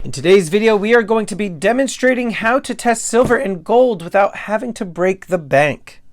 In today's video, we are going to be demonstrating how to test silver and gold without having to break the bank.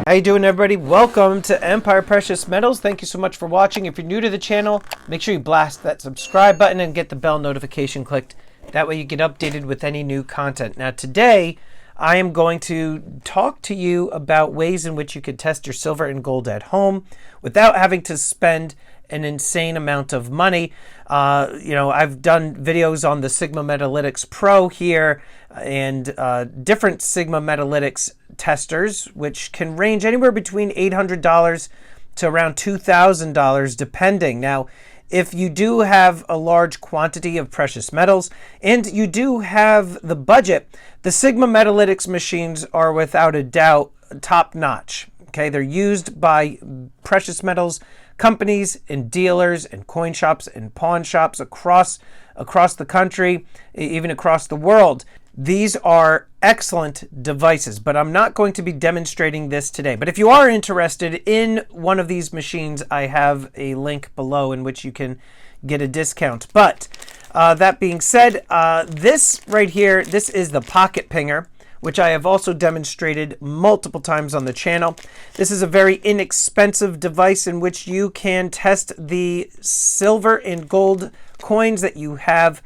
How you doing, everybody? Welcome to Empire Precious Metals. Thank you so much for watching. If you're new to the channel, make sure you blast that subscribe button and get the bell notification clicked. That way you get updated with any new content. Now today, I am going to talk to you about ways in which you can test your silver and gold at home without having to spend an insane amount of money. I've done videos on the Sigma Metalytics Pro here and different Sigma Metalytics testers, which can range anywhere between $800 to around $2,000 depending. Now, if you do have a large quantity of precious metals and you do have the budget, the Sigma Metalytics machines are without a doubt top notch. Okay, they're used by precious metals companies and dealers and coin shops and pawn shops across the country, even across the world. These are excellent devices, but I'm not going to be demonstrating this today. But if you are interested in one of these machines, I have a link below in which you can get a discount. But that being said, this right here, this is the Pocket Pinger, which I have also demonstrated multiple times on the channel. This is a very inexpensive device in which you can test the silver and gold coins that you have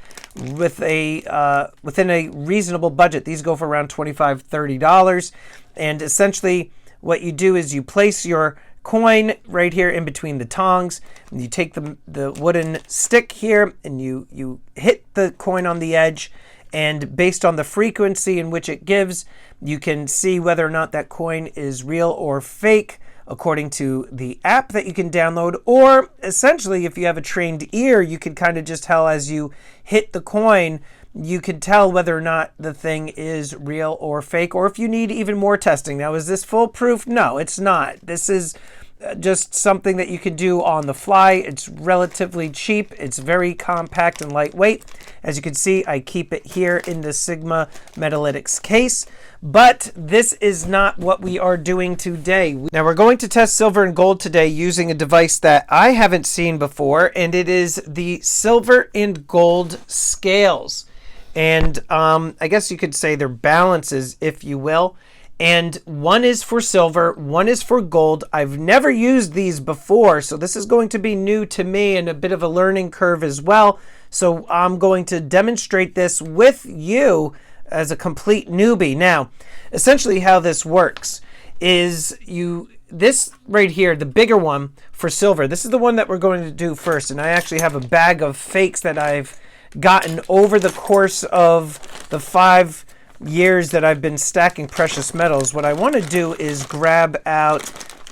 with within a reasonable budget. These go for around $25, $30. And essentially what you do is you place your coin right here in between the tongs, and you take the wooden stick here and you hit the coin on the edge, and based on the frequency in which it gives, you can see whether or not that coin is real or fake according to the app that you can download. Or essentially, if you have a trained ear, you can kind of just tell as you hit the coin, you can tell whether or not the thing is real or fake, or if you need even more testing. Now, is this foolproof? No, it's not. This is just something that you can do on the fly. It's relatively cheap. It's very compact and lightweight. As you can see, I keep it here in the Sigma Metalytics case. But this is not what we are doing today. Now we're going to test silver and gold today using a device that I haven't seen before, and it is the silver and gold scales. And I guess you could say they're balances, if you will. And one is for silver, one is for gold. I've never used these before, so this is going to be new to me and a bit of a learning curve as well. So I'm going to demonstrate this with you as a complete newbie. Now, essentially how this works is this right here, the bigger one for silver, this is the one that we're going to do first. And I actually have a bag of fakes that I've gotten over the course of the 5 years that I've been stacking precious metals. What I want to do is grab out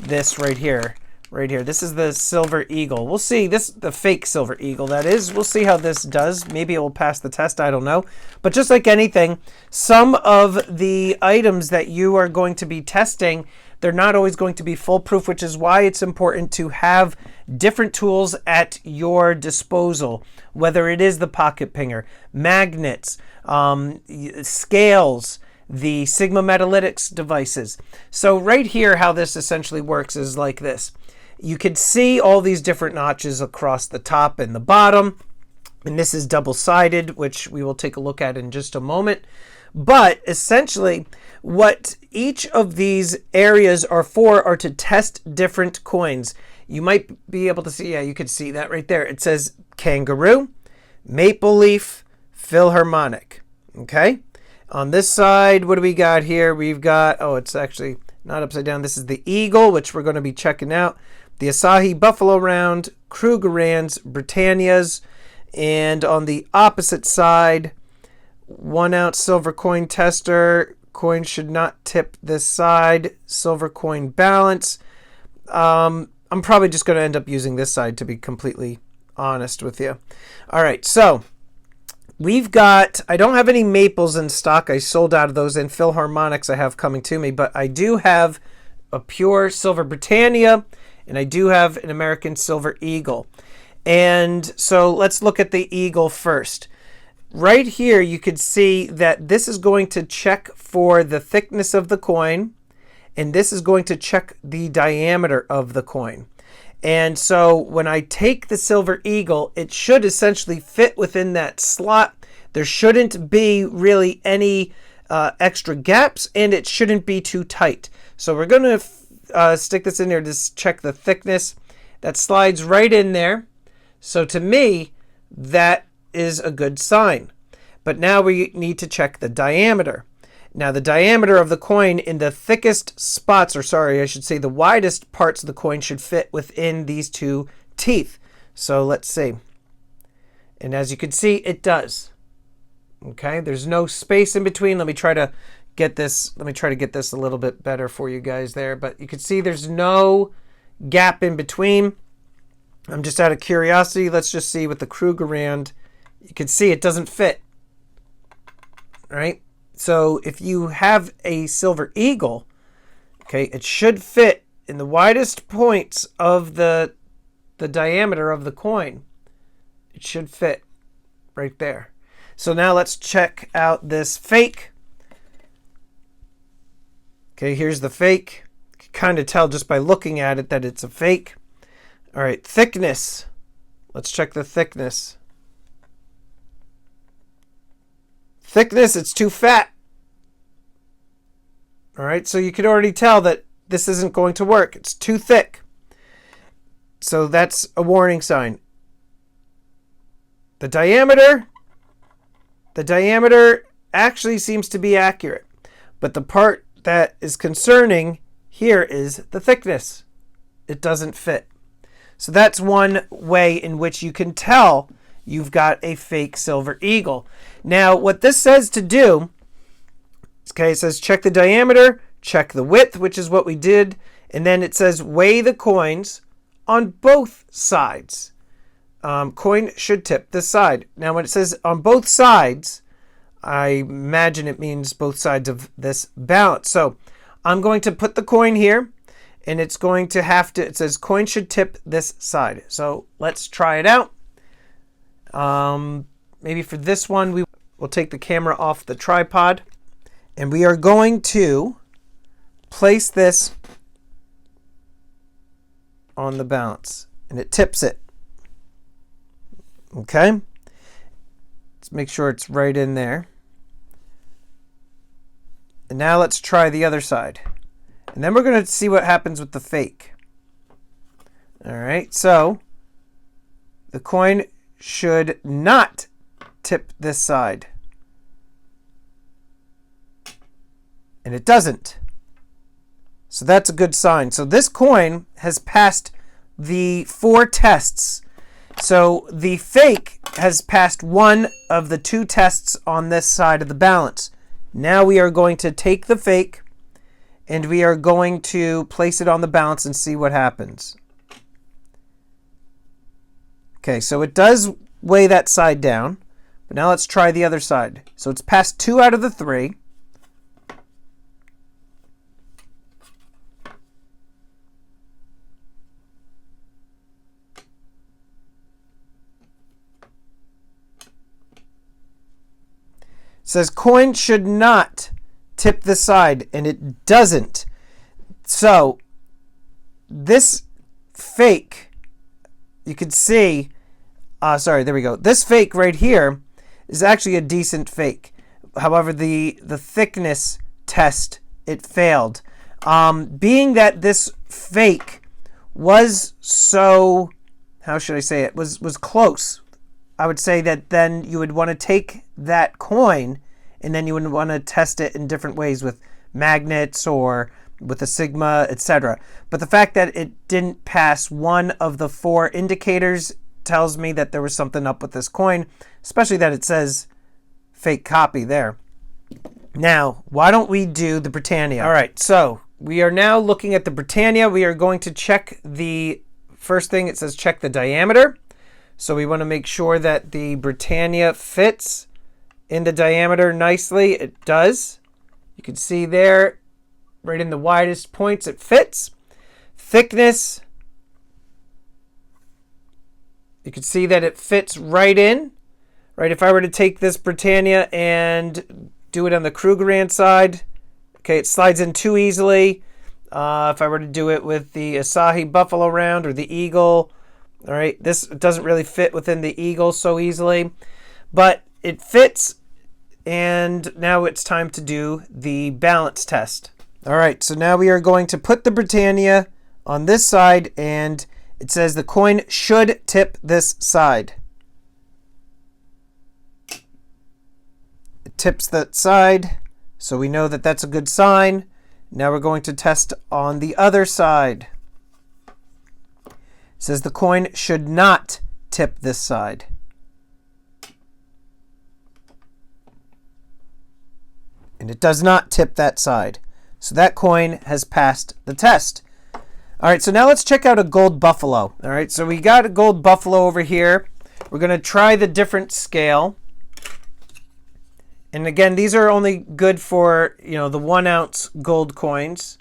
this right here. This is the Silver Eagle. We'll see the fake Silver Eagle, that is. We'll see how this does. Maybe it will pass the test. I don't know. But just like anything, some of the items that you are going to be testing, they're not always going to be foolproof, which is why it's important to have different tools at your disposal, whether it is the Pocket Pinger, magnets, scales, the Sigma Metalytics devices. So right here, how this essentially works is like this. You can see all these different notches across the top and the bottom. And this is double-sided, which we will take a look at in just a moment. But essentially, what each of these areas are for are to test different coins. You might be able to see, yeah, you can see that right there. It says kangaroo, maple leaf, Philharmonic. Okay? On this side, what do we got here? We've got, oh, it's actually not upside down. This is the Eagle, which we're going to be checking out. The Asahi Buffalo Round, Krugerrands, Britannias, and on the opposite side, 1 ounce silver coin tester. Coin should not tip this side. Silver coin balance. I'm probably just going to end up using this side, to be completely honest with you. All right, so we've got, I don't have any maples in stock. I sold out of those, and Philharmonics I have coming to me, but I do have a pure silver Britannia, and I do have an American Silver Eagle. And so let's look at the Eagle first. Right here, you could see that this is going to check for the thickness of the coin, and this is going to check the diameter of the coin. And so when I take the Silver Eagle, it should essentially fit within that slot. There shouldn't be really any extra gaps, and it shouldn't be too tight. So we're going to stick this in there to check the thickness. That slides right in there. So to me, that is a good sign. But now we need to check the diameter. Now the diameter of the coin in the thickest spots, or sorry, I should say the widest parts of the coin should fit within these two teeth. So let's see. And as you can see, it does. Okay, there's no space in between. Let me try to get this a little bit better for you guys there. But you can see there's no gap in between. I'm just out of curiosity. Let's just see with the Krugerrand. You can see it doesn't fit. All right. So if you have a Silver Eagle, okay, it should fit in the widest points of the diameter of the coin. It should fit right there. So now let's check out this fake. Okay, here's the fake. You can kind of tell just by looking at it that it's a fake. All right, thickness. Let's check the thickness. Thickness, it's too fat. All right, so you can already tell that this isn't going to work. It's too thick. So that's a warning sign. The diameter actually seems to be accurate. But the part that is concerning here is the thickness. It doesn't fit. So that's one way in which you can tell you've got a fake Silver Eagle. Now, what this says to do, okay, it says check the diameter, check the width, which is what we did, and then it says weigh the coins on both sides. Coin should tip this side. Now, when it says on both sides, I imagine it means both sides of this balance. So I'm going to put the coin here, and it's going to have to, it says coin should tip this side. So let's try it out. Maybe for this one, we'll take the camera off the tripod, and we are going to place this on the balance, and it tips it. Okay, let's make sure it's right in there. And now let's try the other side. And then we're going to see what happens with the fake. All right, so the coin should not tip this side. And it doesn't. So that's a good sign. So this coin has passed the 4 tests. So the fake has passed one of the 2 tests on this side of the balance. Now we are going to take the fake and we are going to place it on the balance and see what happens. Okay, so it does weigh that side down. But now let's try the other side. So it's passed 2 out of the 3. Says coin should not tip the side, and it doesn't. So this fake, you can see, sorry, there we go. This fake right here is actually a decent fake. However, the thickness test, it failed. Being that this fake was so, how should I say it, was close, I would say that then you would want to take that coin and then you would want to test it in different ways with magnets or with a sigma, etc. But the fact that it didn't pass one of the 4 indicators tells me that there was something up with this coin, especially that it says fake copy there. Now, why don't we do the Britannia? All right, so we are now looking at the Britannia. We are going to check the first thing. It says check the diameter. So we want to make sure that the Britannia fits in the diameter nicely. It does. You can see there, right in the widest points, it fits. Thickness, you can see that it fits right in. Right, if I were to take this Britannia and do it on the Krugerrand side, okay, it slides in too easily. If I were to do it with the Asahi Buffalo round or the Eagle, all right, this doesn't really fit within the Eagle so easily, but it fits. And now it's time to do the balance test. All right, so now we are going to put the Britannia on this side, and it says the coin should tip this side. It tips that side, so we know that that's a good sign. Now we're going to test on the other side. It says the coin should not tip this side. And it does not tip that side. So that coin has passed the test. All right, so now let's check out a gold buffalo. All right, so we got a gold buffalo over here. We're going to try the different scale. And again, these are only good for, the 1 ounce gold coins.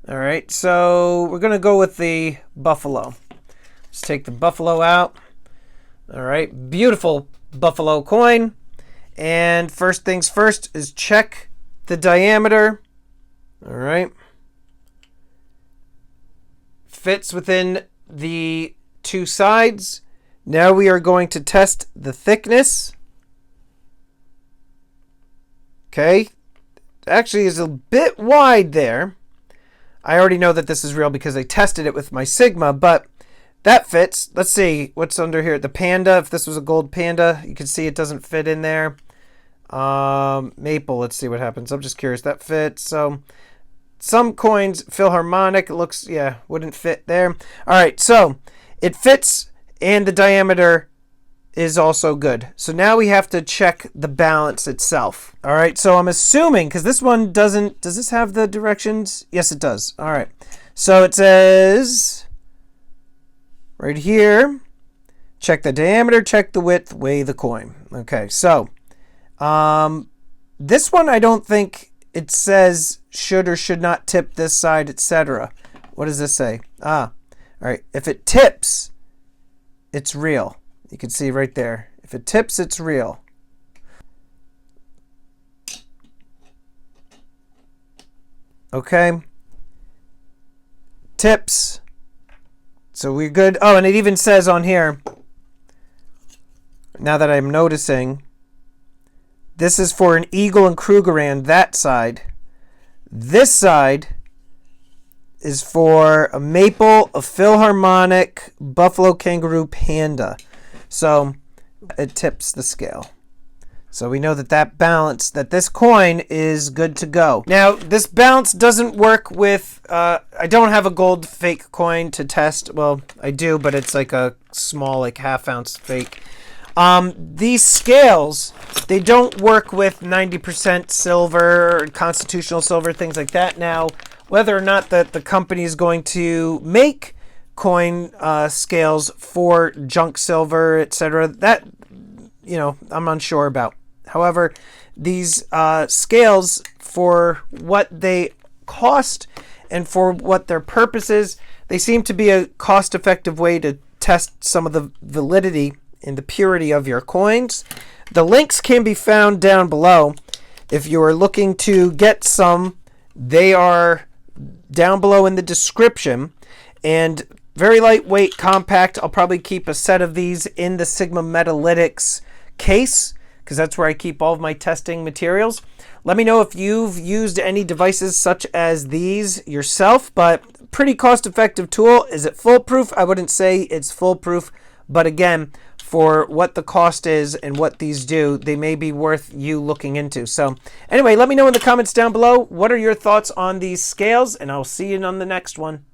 All right, so we're going to go with the buffalo. Let's take the buffalo out. All right, beautiful buffalo coin. And first things first is check the diameter. All right. Fits within the 2 sides. Now we are going to test the thickness. Okay. Actually is a bit wide there. I already know that this is real because I tested it with my Sigma, but that fits. Let's see what's under here. The panda, if this was a gold panda, you can see it doesn't fit in there. Maple, let's see what happens. I'm just curious. That fits. So some coins, Philharmonic, it looks, wouldn't fit there. All right, so it fits and the diameter is also good. So now we have to check the balance itself. All right, so I'm assuming, because this one doesn't, does this have the directions? Yes, it does. All right, so it says right here, check the diameter, check the width, weigh the coin. Okay, so this one I don't think it says should or should not tip this side, etc. What does this say? All right. If it tips, it's real. You can see right there. If it tips, it's real. Okay. Tips. So we're good. Oh, and it even says on here, now that I'm noticing, this is for an Eagle and Krugerrand, that side. This side is for a Maple, a Philharmonic, Buffalo Kangaroo, Panda. So it tips the scale. So we know that that balance, that this coin is good to go. Now, this balance doesn't work with, I don't have a gold fake coin to test. Well, I do, but it's like a small, like half-ounce fake. These scales, they don't work with 90% silver, constitutional silver, things like that. Now, whether or not that the company is going to make coin scales for junk silver, etc., that, I'm unsure about. However, these scales, for what they cost and for what their purpose is, they seem to be a cost-effective way to test some of the validity and the purity of your coins. The links can be found down below. If you are looking to get some, they are down below in the description. And very lightweight, compact. I'll probably keep a set of these in the Sigma Metalytics case, because that's where I keep all of my testing materials. Let me know if you've used any devices such as these yourself, but pretty cost-effective tool. Is it foolproof? I wouldn't say it's foolproof, but again, for what the cost is and what these do, they may be worth you looking into. So anyway, let me know in the comments down below, what are your thoughts on these scales, and I'll see you on the next one.